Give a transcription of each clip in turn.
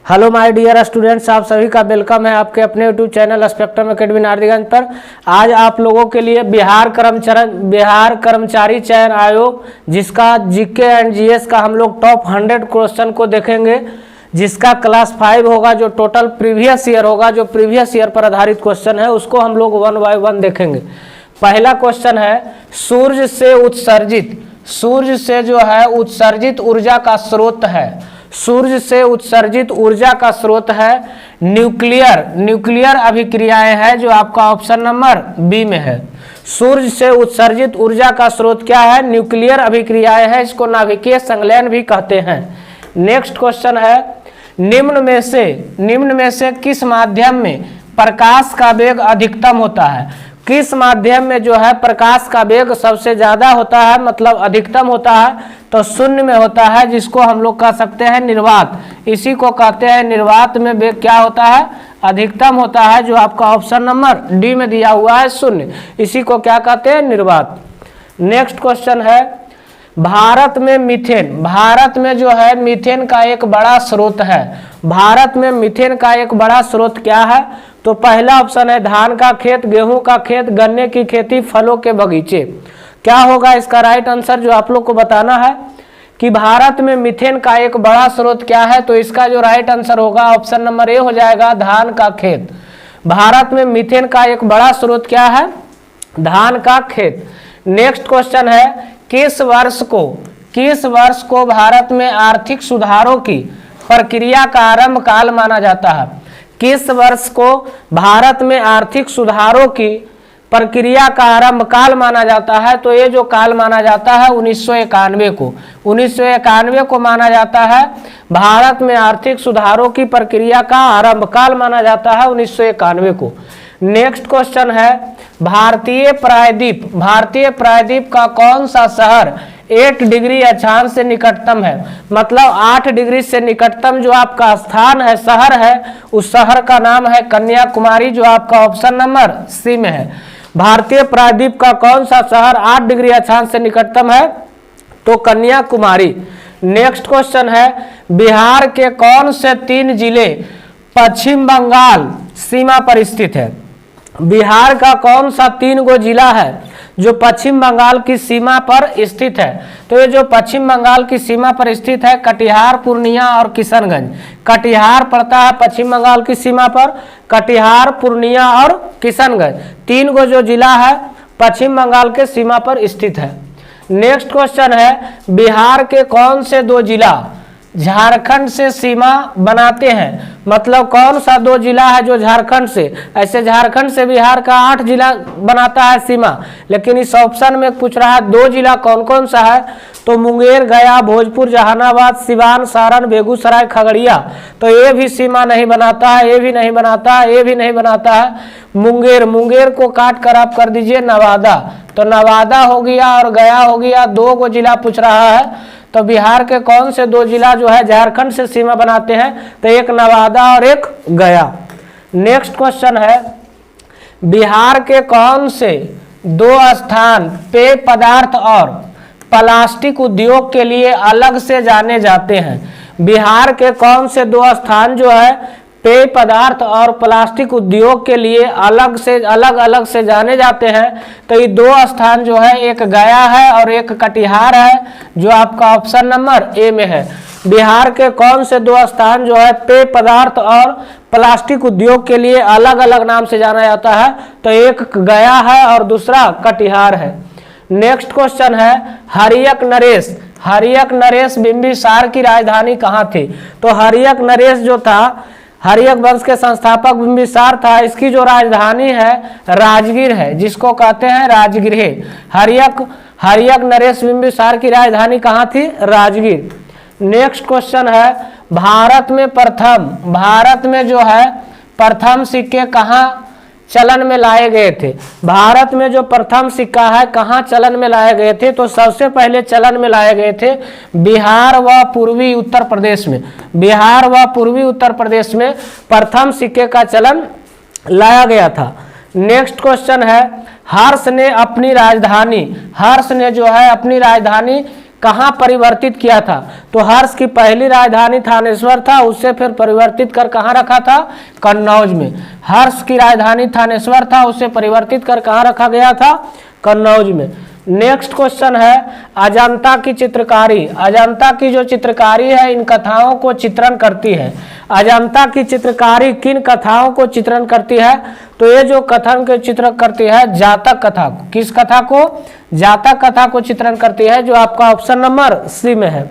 Hello my dear students, आप सभी का वेलकम है आपके अपने YouTube channel spectrum academy Nardiganj पर। आज आप लोगों के लिए बिहार कर्मचारी चयन आयोग जिसका जीके एंड जीएस का हम लोग टॉप 100 क्वेश्चन को देखेंगे, जिसका क्लास 5 होगा, जो टोटल प्रीवियस ईयर होगा, जो प्रीवियस ईयर पर आधारित क्वेश्चन है उसको हम लोग 1 बाय 1 देखेंगे। पहला क्वेश्चन है, सूर्य से जो है उत्सर्जित ऊर्जा का स्रोत है। सूर्य से उत्सर्जित ऊर्जा का स्रोत है न्यूक्लियर अभिक्रियाएं है, जो आपका ऑप्शन नंबर बी में है। सूर्य से उत्सर्जित ऊर्जा का स्रोत क्या है? न्यूक्लियर अभिक्रियाएं है, इसको नाभिकीय संलयन भी कहते हैं। नेक्स्ट क्वेश्चन है, निम्न में से किस माध्यम में प्रकाश का वेग अधिकतम होता है? किस माध्यम में जो है प्रकाश का वेग सबसे ज्यादा होता है, मतलब अधिकतम होता है? तो शून्य में होता है, जिसको हम लोग कह सकते हैं निर्वात। इसी को कहते हैं निर्वात में वेग क्या होता है? अधिकतम होता है, जो आपका ऑप्शन नंबर डी में दिया हुआ है शून्य। इसी को क्या कहते हैं? निर्वात। नेक्स्ट क्वेश्चन है, भारत में जो है मीथेन का एक बड़ा स्रोत है। भारत में मीथेन का एक बड़ा स्रोत क्या है? तो पहला ऑप्शन है धान का खेत, गेहूं का खेत, गन्ने की खेती, फलों के बगीचे। क्या होगा इसका राइट आंसर, जो आप लोग को बताना है कि भारत में मीथेन का एक बड़ा स्रोत क्या है? तो इसका जो राइट आंसर होगा ऑप्शन नंबर ए हो जाएगा, धान का खेत। भारत में मीथेन का एक बड़ा स्रोत क्या है? धान का खेत। नेक्स्ट क्वेश्चन है, किस वर्ष को भारत में आर्थिक सुधारों की प्रक्रिया का आरंभ काल माना जाता है? किस वर्ष को भारत में आर्थिक सुधारों की प्रक्रिया का आरंभ काल माना जाता है? तो ये जो काल माना जाता है 1991 को माना जाता है। भारत में आर्थिक सुधारों की प्रक्रिया का आरंभ काल माना जाता है 1991 को। नेक्स्ट क्वेश्चन है, भारतीय प्रायद्वीप का कौन सा शहर 8 डिग्री अक्षांश से निकटतम है? मतलब 8 डिग्री से निकटतम जो आपका स्थान है, शहर है, उस शहर का नाम है कन्याकुमारी, जो आपका ऑप्शन नंबर सी में है। भारतीय प्रायद्वीप का कौन सा शहर 8 डिग्री अक्षांश से निकटतम है? तो कन्याकुमारी। नेक्स्ट क्वेश्चन है, बिहार के कौन से 3 जिले पश्चिम बंगाल सीमा पर स्थित है? बिहार का कौन सा 3 गो जिला है जो पश्चिम बंगाल की सीमा पर स्थित है? तो ये जो पश्चिम बंगाल की सीमा पर स्थित है, कटिहार, पूर्णिया और किशनगंज। कटिहार पड़ता है पश्चिम बंगाल की सीमा पर, कटिहार, पूर्णिया और किशनगंज 3 गो जो जिला है पश्चिम बंगाल के सीमा पर स्थित है। नेक्स्ट क्वेश्चन है, बिहार के कौन से 2 जिला झारखंड से सीमा बनाते हैं? मतलब कौन सा 2 जिला है जो झारखंड से, ऐसे झारखंड से बिहार का 8 जिला बनाता है सीमा, लेकिन इस ऑप्शन में पूछ रहा है 2 जिला कौन कौन सा है? तो मुंगेर, गया, भोजपुर, जहानाबाद, सिवान, सारण, बेगूसराय, खगड़िया। तो ये भी सीमा नहीं बनाता है, ये भी नहीं बनाता है, ये भी नहीं बनाता है। मुंगेर को काट कर आप कर दीजिए नवादा, तो नवादा हो गया और गया हो गया, 2 गो जिला पूछ रहा है। तो बिहार के कौन से 2 जिला जो है झारखंड से सीमा बनाते हैं? तो एक नवादा और एक गया। नेक्स्ट क्वेश्चन है, बिहार के कौन से 2 स्थान पेय पदार्थ और प्लास्टिक उद्योग के लिए अलग से जाने जाते हैं? बिहार के कौन से 2 स्थान जो है पेय पदार्थ और प्लास्टिक उद्योग के लिए अलग अलग से जाने जाते हैं? तो ये 2 स्थान जो है, एक गया है और एक कटिहार है, जो आपका ऑप्शन नंबर ए में है। बिहार के कौन से 2 स्थान जो है पेय पदार्थ और प्लास्टिक उद्योग के लिए अलग अलग नाम से जाना जाता है? तो एक गया है और दूसरा कटिहार है। नेक्स्ट क्वेश्चन है, हरियक नरेश बिंबिसार की राजधानी कहाँ थी? तो हरियक नरेश जो था, हरियक वंश के संस्थापक बिंबिसार था, इसकी जो राजधानी है राजगीर है, जिसको कहते हैं राजगृह। हरियक नरेश बिंबिसार की राजधानी कहाँ थी? राजगीर। नेक्स्ट क्वेश्चन है, भारत में जो है प्रथम सिक्के कहाँ चलन में लाए गए थे? भारत में जो प्रथम सिक्का है कहाँ चलन में लाए गए थे? तो सबसे पहले चलन में लाए गए थे बिहार व पूर्वी उत्तर प्रदेश में। बिहार व पूर्वी उत्तर प्रदेश में प्रथम सिक्के का चलन लाया गया था। नेक्स्ट क्वेश्चन है, हर्ष ने जो है अपनी राजधानी कहाँ परिवर्तित किया था? तो हर्ष की पहली राजधानी थानेश्वर था, उससे फिर परिवर्तित कर कहाँ रखा था? कन्नौज में। हर्ष की राजधानी थानेश्वर था, उससे परिवर्तित कर कहाँ रखा गया था? कन्नौज में। नेक्स्ट क्वेश्चन है अजंता की चित्रकारी। अजंता की जो चित्रकारी है इन कथाओं को चित्रण करती है। अजंता की चित्रकारी किन कथाओं को चित्रण करती है? तो ये जो कथन के चित्र करती है जातक कथा को। किस कथा को? जातक कथा को चित्रण करती है, जो आपका ऑप्शन नंबर सी में है।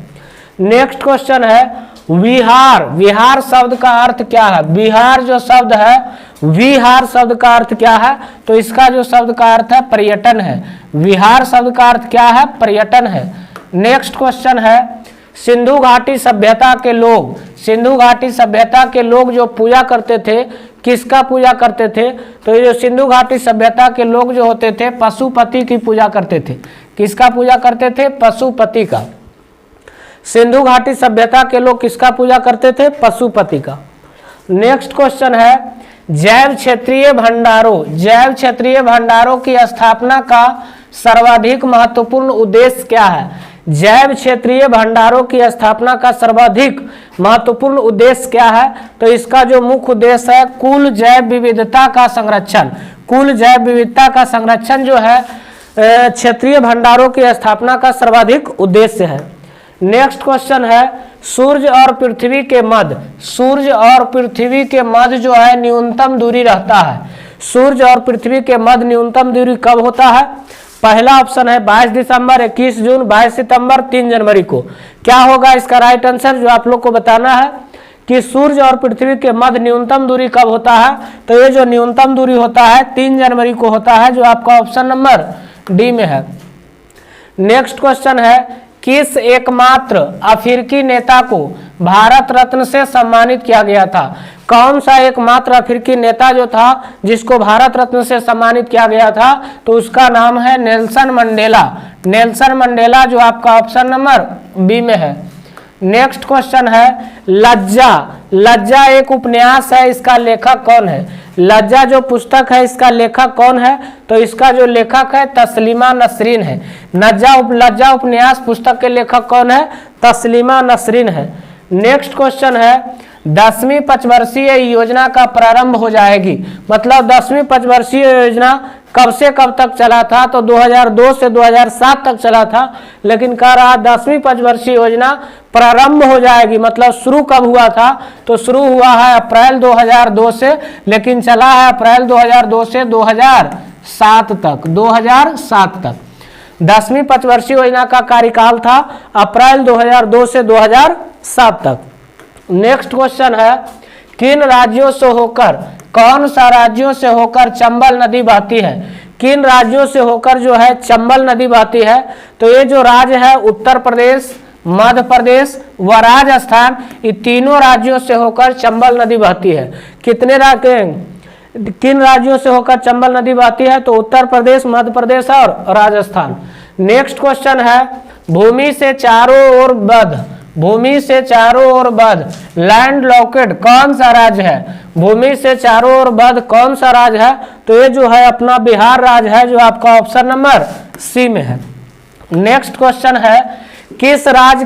नेक्स्ट क्वेश्चन है विहार। विहार शब्द का अर्थ क्या है? विहार जो शब्द है, विहार शब्द का अर्थ क्या है? तो इसका जो शब्द का अर्थ है पर्यटन है। विहार शब्द का अर्थ क्या है? पर्यटन है। नेक्स्ट क्वेश्चन है सिंधु घाटी सभ्यता के लोग। सिंधु घाटी सभ्यता के लोग जो पूजा करते थे, किसका पूजा करते थे? तो ये जो सिंधु घाटी सभ्यता के लोग जो होते थे पशुपति की पूजा करते थे। किसका पूजा करते थे? पशुपति का। सिंधु घाटी सभ्यता के लोग किसका पूजा करते थे? पशुपति का। नेक्स्ट क्वेश्चन है जैव क्षेत्रीय भंडारों। जैव क्षेत्रीय भंडारों की स्थापना का सर्वाधिक महत्वपूर्ण उद्देश्य क्या है? जैव क्षेत्रीय भंडारों की स्थापना का सर्वाधिक महत्वपूर्ण उद्देश्य क्या है? तो इसका जो मुख्य उद्देश्य है कुल जैव विविधता का संरक्षण। कुल जैव विविधता का संरक्षण जो है क्षेत्रीय भंडारों की स्थापना का सर्वाधिक उद्देश्य है। नेक्स्ट क्वेश्चन है सूर्य और पृथ्वी के मध्य। सूर्य और पृथ्वी के मध्य जो है न्यूनतम दूरी रहता है। सूर्य और पृथ्वी के मध्य न्यूनतम दूरी कब होता है? पहला ऑप्शन है 22 दिसंबर, 21 जून, 22 सितंबर, 3 जनवरी को। क्या होगा इसका राइट आंसर जो आप लोग को बताना है कि सूर्य और पृथ्वी के मध्य न्यूनतम दूरी कब होता है? तो ये जो न्यूनतम दूरी होता है 3 जनवरी को होता है, जो आपका ऑप्शन नंबर डी में है। नेक्स्ट क्वेश्चन है किस एकमात्र अफ्रीकी नेता को भारत रत्न से सम्मानित किया गया था? कौन सा एकमात्र अफ्रीकी नेता जो था जिसको भारत रत्न से सम्मानित किया गया था? तो उसका नाम है नेल्सन मंडेला। नेल्सन मंडेला जो आपका ऑप्शन नंबर बी में है। नेक्स्ट क्वेश्चन है लज्जा। लज्जा एक उपन्यास है, इसका लेखक कौन है? लज्जा जो पुस्तक है इसका लेखक कौन है? तो इसका जो लेखक है तस्लीमा नसरीन है। लज्जा उपन्यास पुस्तक के लेखक कौन है? तस्लीमा नसरीन है। नेक्स्ट क्वेश्चन है 10वीं पंचवर्षीय योजना का प्रारंभ हो जाएगी। मतलब 10वीं पंचवर्षीय योजना कब से कब तक चला था? तो 2002 से 2007 तक चला था, लेकिन कह रहा 10वीं पंचवर्षीय योजना प्रारंभ हो जाएगी। मतलब शुरू कब हुआ था? तो शुरू हुआ है अप्रैल 2002 से, लेकिन चला है अप्रैल 2002 से 2007 तक। 2007 तक 10वीं पंचवर्षीय योजना का कार्यकाल था अप्रैल 2002 से 2007 तक। नेक्स्ट क्वेश्चन है किन राज्यों से होकर, कौन सा राज्यों से होकर चंबल नदी बहती है? किन राज्यों से होकर जो है चंबल नदी बहती है? तो ये जो राज्य है उत्तर प्रदेश, मध्य प्रदेश व राजस्थान, ये तीनों राज्यों से होकर चंबल नदी बहती है। किन राज्यों से होकर चंबल नदी बहती है? तो उत्तर प्रदेश, मध्य प्रदेश और राजस्थान। नेक्स्ट क्वेश्चन है भूमि से चारों ओर बंद। भूमि से चारों ओर बंद लैंड लॉकेड कौन सा राज्य है? भूमि से चारों ओर बंद कौन सा राज्य है? तो ये जो है अपना बिहार राज्य है, जो आपका ऑप्शन नंबर सी में है। नेक्स्ट क्वेश्चन है किस राज्य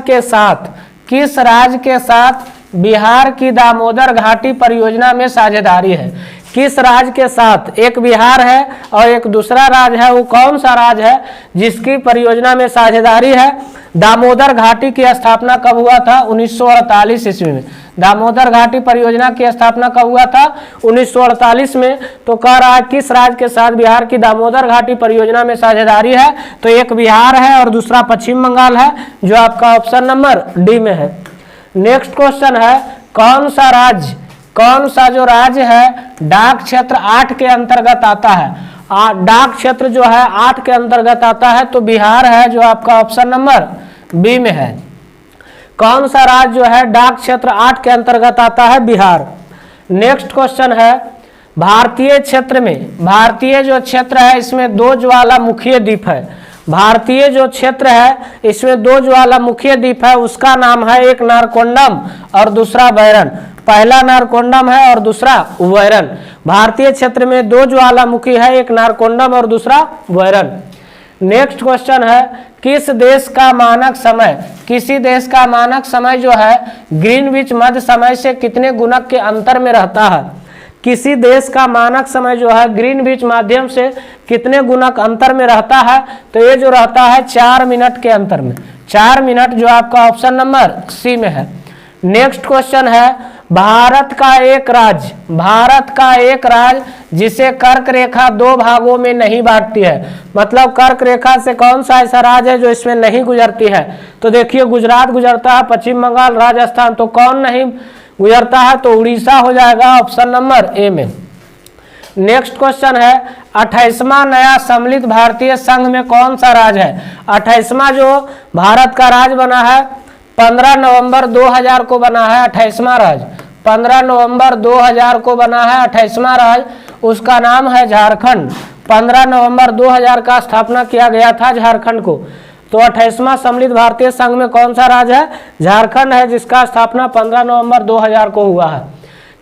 के साथ बिहार की दामोदर घाटी परियोजना में साझेदारी है? किस राज्य के साथ? एक बिहार है और एक दूसरा राज्य है, वो कौन सा राज्य है जिसकी परियोजना में साझेदारी है? दामोदर घाटी की स्थापना कब हुआ था? 1948 ईस्वी में। दामोदर घाटी परियोजना की स्थापना कब हुआ था? 1948 में। तो कह रहा है किस राज्य के साथ बिहार की दामोदर घाटी परियोजना में साझेदारी है? तो एक बिहार है और दूसरा पश्चिम बंगाल है, जो आपका ऑप्शन नंबर डी में है। नेक्स्ट क्वेश्चन है कौन सा जो राज्य है डाक क्षेत्र 8 के अंतर्गत आता है? डाक क्षेत्र जो है 8 के अंतर्गत आता है, तो बिहार है, जो आपका ऑप्शन नंबर बी में है। कौन सा राज्य जो है डाक क्षेत्र 8 के अंतर्गत आता है? बिहार। नेक्स्ट क्वेश्चन है भारतीय क्षेत्र में, भारतीय जो क्षेत्र है इसमें 2 ज्वालामुखीय द्वीप है। भारतीय जो क्षेत्र है इसमें 2 ज्वालामुखीय द्वीप है, उसका नाम है एक नारकोंडम और दूसरा बैरन। पहला नारकोंडम है और दूसरा वैरन। भारतीय क्षेत्र में 2 ज्वालामुखी है, एक नारकोंडम और दूसरा वैरन। नेक्स्ट क्वेश्चन है किस देश का मानक समय, किसी देश का मानक समय जो है ग्रीनविच मध्य समय से कितने गुणक के अंतर में रहता है। किसी देश का मानक समय जो है ग्रीनविच माध्यम से कितने गुणक अंतर में रहता है, तो ये जो रहता है 4 मिनट के अंतर में, 4 मिनट, जो आपका ऑप्शन नंबर सी में है। नेक्स्ट क्वेश्चन है, भारत का एक राज्य, भारत का एक राज्य जिसे कर्क रेखा 2 भागों में नहीं बांटती है, मतलब कर्क रेखा से कौन सा ऐसा राज्य है जो इसमें नहीं गुजरती है। तो देखिए गुजरात गुजरता है, पश्चिम बंगाल, राजस्थान, तो कौन नहीं गुजरता है, तो उड़ीसा हो जाएगा ऑप्शन नंबर ए में। नेक्स्ट क्वेश्चन है, 28वां नया सम्मिलित भारतीय संघ में कौन सा राज्य है। 28वां जो भारत का राज्य बना है 15 नवंबर 2000 को बना है 28वां राज्य, 15 नवंबर 2000 को बना है 28वां राज्य, उसका नाम है झारखंड। 15 नवंबर 2000 का स्थापना किया गया था झारखंड को। तो 28वां सम्मिलित भारतीय संघ में कौन सा राज्य है, झारखंड है, जिसका स्थापना 15 नवंबर 2000 को हुआ है।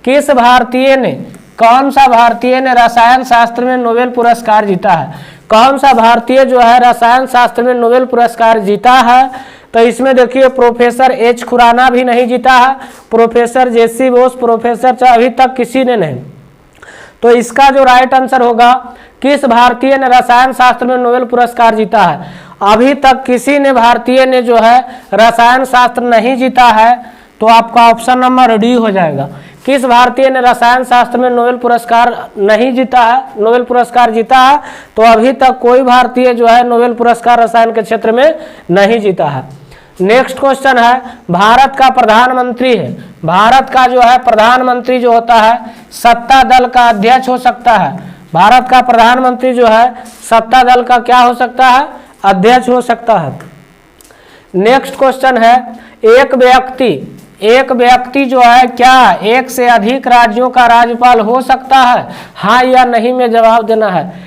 किस भारतीय ने, कौन सा भारतीय ने रसायन शास्त्र में नोबेल पुरस्कार जीता है। कौन सा भारतीय जो है रसायन शास्त्र में नोबेल पुरस्कार जीता है, तो इसमें देखिए प्रोफेसर एच खुराना भी नहीं जीता है, प्रोफेसर जेसी बोस, प्रोफेसर अभी तक किसी ने नहीं। तो इसका जो राइट आंसर होगा, किस भारतीय ने रसायन शास्त्र में नोबेल पुरस्कार जीता है। अभी तक किसी ने भारतीय ने जो है रसायन शास्त्र नहीं जीता है, तो आपका ऑप्शन नंबर डी हो जाएगा। किस भारतीय ने रसायन शास्त्र में नोबेल पुरस्कार नहीं जीता है, नोबेल पुरस्कार जीता है, तो अभी तक कोई भारतीय जो है नोबेल पुरस्कार रसायन के क्षेत्र में नहीं जीता है। नेक्स्ट क्वेश्चन है, भारत का प्रधानमंत्री है, भारत का जो है प्रधानमंत्री जो होता है सत्ता दल का अध्यक्ष हो सकता है। भारत का प्रधानमंत्री जो है सत्ता दल का क्या हो सकता है, अध्यक्ष हो सकता है। नेक्स्ट क्वेश्चन है, एक व्यक्ति जो है क्या एक से अधिक राज्यों का राज्यपाल हो सकता है, हाँ या नहीं में जवाब देना है।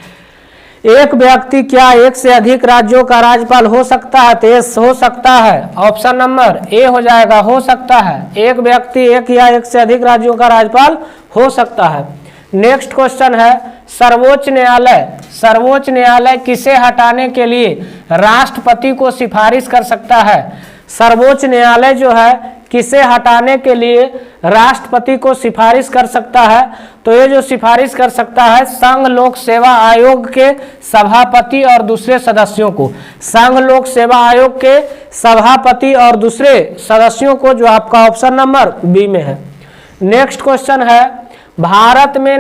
एक व्यक्ति क्या एक से अधिक राज्यों का राज्यपाल हो सकता है, तो ये हो सकता है, ऑप्शन नंबर ए हो जाएगा, हो सकता है। एक व्यक्ति एक या एक से अधिक राज्यों का राज्यपाल हो सकता है। नेक्स्ट क्वेश्चन है, सर्वोच्च न्यायालय किसे हटाने के लिए राष्ट्रपति को सिफारिश कर सकता है। सर्वोच्च न्यायालय जो है किसे हटाने के लिए राष्ट्रपति को सिफारिश कर सकता है, तो ये जो सिफारिश कर सकता है संघ लोक सेवा आयोग के सभापति और दूसरे सदस्यों को, संघ लोक सेवा आयोग के सभापति और दूसरे सदस्यों को, जो आपका ऑप्शन नंबर बी में है। नेक्स्ट क्वेश्चन है, भारत में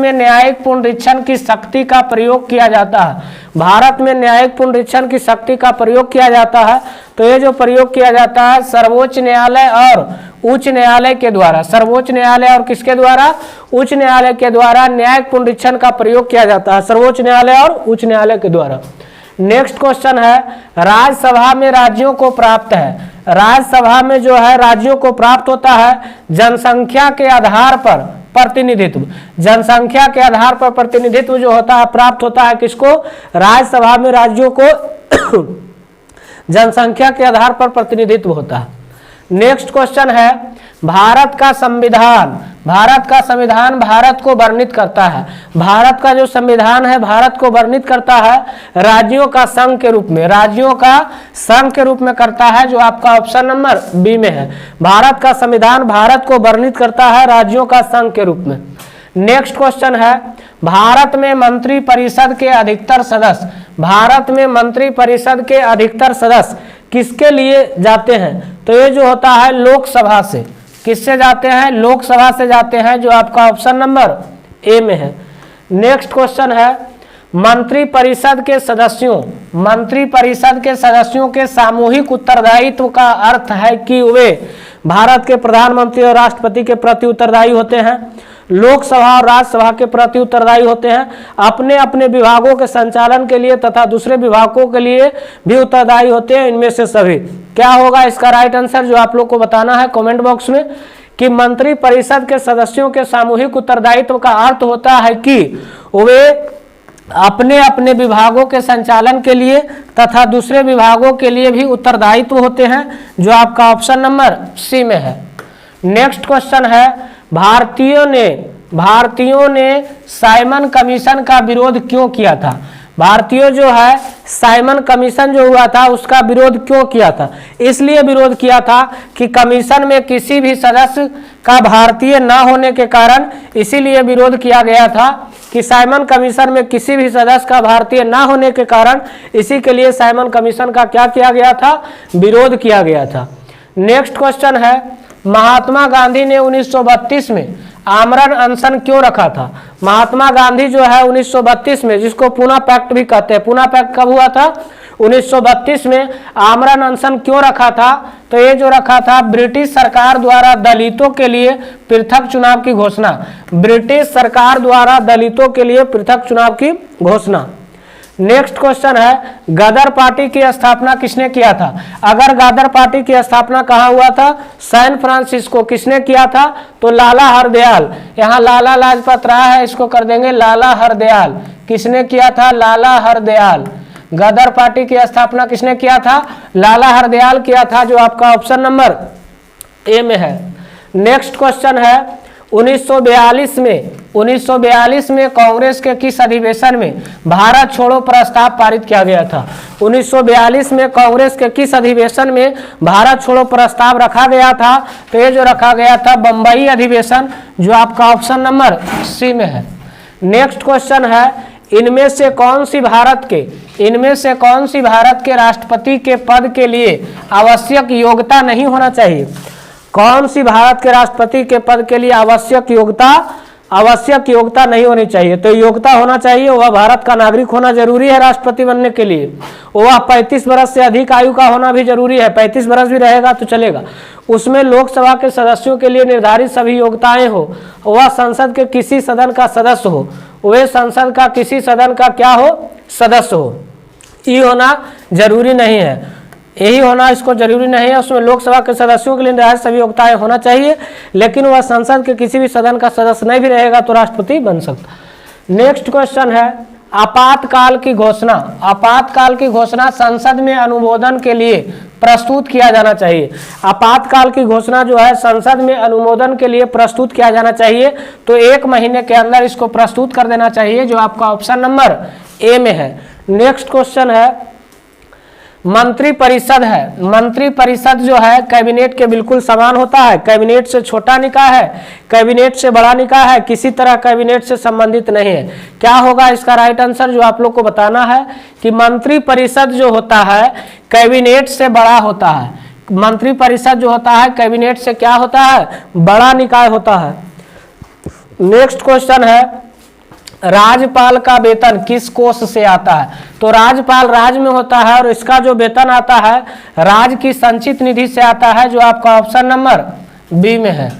न्यायिक पुनरीक्षण की शक्ति का प्रयोग किया जाता है। भारत में न्यायिक पुनरीक्षण की शक्ति का प्रयोग किया जाता है, तो ये जो प्रयोग किया जाता है सर्वोच्च न्यायालय और उच्च न्यायालय के द्वारा, सर्वोच्च न्यायालय और किसके द्वारा, उच्च न्यायालय के द्वारा न्यायिक पुनरीक्षण का प्रयोग किया जाता है, सर्वोच्च न्यायालय और उच्च न्यायालय के द्वारा। नेक्स्ट क्वेश्चन है, राज्यसभा में राज्यों को प्राप्त है, राज्यसभा में जो है राज्यों को प्राप्त होता है जनसंख्या के आधार पर प्रतिनिधित्व, जनसंख्या के आधार पर प्रतिनिधित्व जो होता है प्राप्त होता है किसको, राज्यसभा में राज्यों को जनसंख्या के आधार पर प्रतिनिधित्व होता है। नेक्स्ट क्वेश्चन है, भारत का संविधान भारत को वर्णित करता है। भारत का जो संविधान है भारत को वर्णित करता है राज्यों का संघ के रूप में, राज्यों का संघ के रूप में करता है, जो आपका ऑप्शन नंबर बी में है। भारत का संविधान भारत को वर्णित करता है राज्यों का संघ के रूप में। नेक्स्ट क्वेश्चन है, भारत में मंत्री परिषद के अधिकतर सदस्य, भारत में मंत्री परिषद के अधिकतर सदस्य किसके लिए जाते हैं, तो ये जो होता है लोकसभा से, किससे जाते हैं, लोकसभा से जाते हैं, जो आपका ऑप्शन नंबर ए में है। नेक्स्ट क्वेश्चन है, मंत्री परिषद के सदस्यों के सामूहिक उत्तरदायित्व का अर्थ है कि वे भारत के प्रधानमंत्री और राष्ट्रपति के प्रति उत्तरदायी होते हैं, लोकसभा और राज्यसभा के प्रति उत्तरदायी होते हैं, अपने अपने विभागों के संचालन के लिए तथा दूसरे विभागों के लिए भी उत्तरदायी होते हैं। इनमें से सभी क्या होगा इसका राइट आंसर, जो आप लोग को बताना है कमेंट बॉक्स में, कि मंत्री परिषद के सदस्यों के सामूहिक उत्तरदायित्व का अर्थ होता है कि वे अपने अपने विभागों के संचालन के लिए तथा दूसरे विभागों के लिए भी उत्तरदायित्व होते हैं, जो आपका ऑप्शन नंबर सी में है। नेक्स्ट क्वेश्चन है, भारतीयों ने साइमन कमीशन का विरोध क्यों किया था। भारतीयों जो है साइमन कमीशन जो हुआ था उसका विरोध क्यों किया था? इसलिए विरोध किया था कि कमीशन में किसी भी सदस्य का भारतीय न होने के कारण, इसीलिए विरोध किया गया था कि साइमन कमीशन में किसी भी सदस्य का भारतीय न होने के कारण, इसी के लिए साइमन कमीशन का क्या किया गया था? विरोध किया गया था। नेक्स्ट क्वेश्चन है, महात्मा गांधी ने 1932 में आमरण अनशन क्यों रखा था? महात्मा गांधी जो है 1932 में, जिसको पूना पैक्ट भी कहते हैं, पूना पैक्ट कब हुआ था? 1932 में आमरण अनशन क्यों रखा था? तो ये जो रखा था, ब्रिटिश सरकार द्वारा दलितों के लिए पृथक चुनाव की घोषणा, ब्रिटिश सरकार द्वारा दलितों के लिए पृथक चुनाव की घोषणा। नेक्स्ट क्वेश्चन है, गदर पार्टी की स्थापना किसने किया था? अगर गदर पार्टी की स्थापना कहाँ हुआ था? San Francisco. किसने किया था? तो लाला हरदयाल। यहाँ लाला लाजपत राय है, इसको कर देंगे लाला हरदयाल। किसने किया था? लाला हरदयाल। गदर पार्टी की स्थापना किसने किया था? लाला हरदयाल किया था, जो आपका ऑप्शन नंबर ए में है। नेक्स्ट क्वेश्चन है, 1942 में कांग्रेस के किस अधिवेशन में भारत छोड़ो प्रस्ताव पारित किया गया था? 1942 में कांग्रेस के किस अधिवेशन में भारत छोड़ो प्रस्ताव रखा गया था? तो ये जो रखा गया था बंबई अधिवेशन, जो आपका ऑप्शन नंबर सी में है। नेक्स्ट क्वेश्चन है, इनमें से कौन सी भारत के राष्ट्रपति के पद के लिए आवश्यक योग्यता नहीं होना चाहिए? कौन सी भारत के राष्ट्रपति के पद के लिए आवश्यक योग्यता नहीं होनी चाहिए? तो योग्यता होना चाहिए, वह भारत का नागरिक होना जरूरी है राष्ट्रपति बनने के लिए। वह 35 वर्ष से अधिक आयु का होना भी जरूरी है, 35 वर्ष भी रहेगा तो चलेगा। उसमें लोकसभा के सदस्यों के लिए निर्धारित सभी योग्यताएं हो। वह संसद के किसी सदन का सदस्य हो, वह संसद का किसी सदन का क्या हो? सदस्य हो। ये होना जरूरी नहीं है, यही होना इसको जरूरी नहीं है। उसमें लोकसभा के सदस्यों के लिए निर्धारित सभी योग्यताएं होना चाहिए, लेकिन वह संसद के किसी भी सदन का सदस्य नहीं भी रहेगा तो राष्ट्रपति बन सकता। नेक्स्ट क्वेश्चन है, आपातकाल की घोषणा। आपातकाल की घोषणा संसद में अनुमोदन के लिए प्रस्तुत किया जाना चाहिए। आपातकाल की घोषणा जो है संसद में अनुमोदन के लिए प्रस्तुत किया जाना चाहिए, तो 1 महीने के अंदर इसको प्रस्तुत कर देना चाहिए, जो आपका ऑप्शन नंबर ए में है। नेक्स्ट क्वेश्चन है, मंत्रिपरिषद है। मंत्रिपरिषद जो है कैबिनेट के बिल्कुल समान होता है, कैबिनेट से छोटा निकाय है, कैबिनेट से बड़ा निकाय है, किसी तरह कैबिनेट से संबंधित नहीं है। क्या होगा इसका राइट आंसर, जो आप लोग को बताना है कि मंत्रिपरिषद जो होता है कैबिनेट से बड़ा होता है। मंत्रिपरिषद जो होता है कैबिनेट से क्या होता है? बड़ा निकाय होता है। नेक्स्ट क्वेश्चन है, राज्यपाल का वेतन किस कोष से आता है? तो राज्यपाल राज्य में होता है और इसका जो वेतन आता है राज्य की संचित निधि से आता है, जो आपका ऑप्शन नंबर बी में है।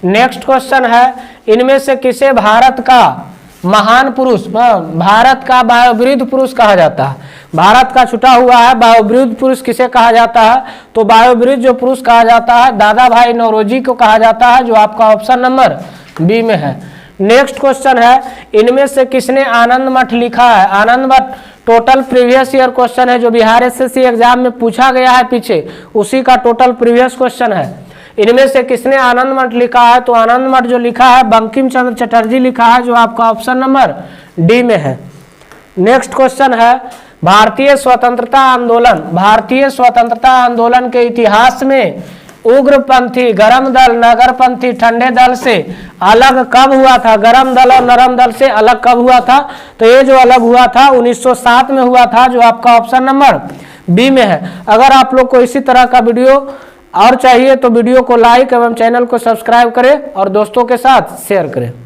नेक्स्ट क्वेश्चन है, इनमें से किसे भारत का महान पुरुष, भारत का वायोवृद्ध पुरुष कहा जाता है? भारत का छुटा हुआ है वायोवृद्ध पुरुष किसे कहा जाता है? तो वायोवृद्ध जो पुरुष कहा जाता है दादा भाई नौरोजी को कहा जाता है, जो आपका ऑप्शन नंबर बी में है। नेक्स्ट क्वेश्चन है, इनमें से किसने आनंद मठ लिखा है? आनंद मठ टोटल प्रीवियस ईयर क्वेश्चन है, जो बिहार एसएससी एग्जाम में पूछा गया है पीछे, उसी का टोटल प्रीवियस क्वेश्चन है। इनमें से किसने आनंद मठ लिखा है? तो आनंद मठ जो लिखा है बंकिम चंद्र चटर्जी लिखा है, जो आपका ऑप्शन नंबर डी में है। नेक्स्ट क्वेश्चन है, भारतीय स्वतंत्रता आंदोलन के इतिहास में उग्रपंथी, गरम दल, नगरपंथी, ठंडे दल से अलग कब हुआ था? गरम दल और नरम दल से अलग कब हुआ था? तो ये जो अलग हुआ था 1907 में हुआ था, जो आपका ऑप्शन नंबर बी में है। अगर आप लोग को इसी तरह का वीडियो और चाहिए तो वीडियो को लाइक एवं चैनल को सब्सक्राइब करें और दोस्तों के साथ शेयर करें।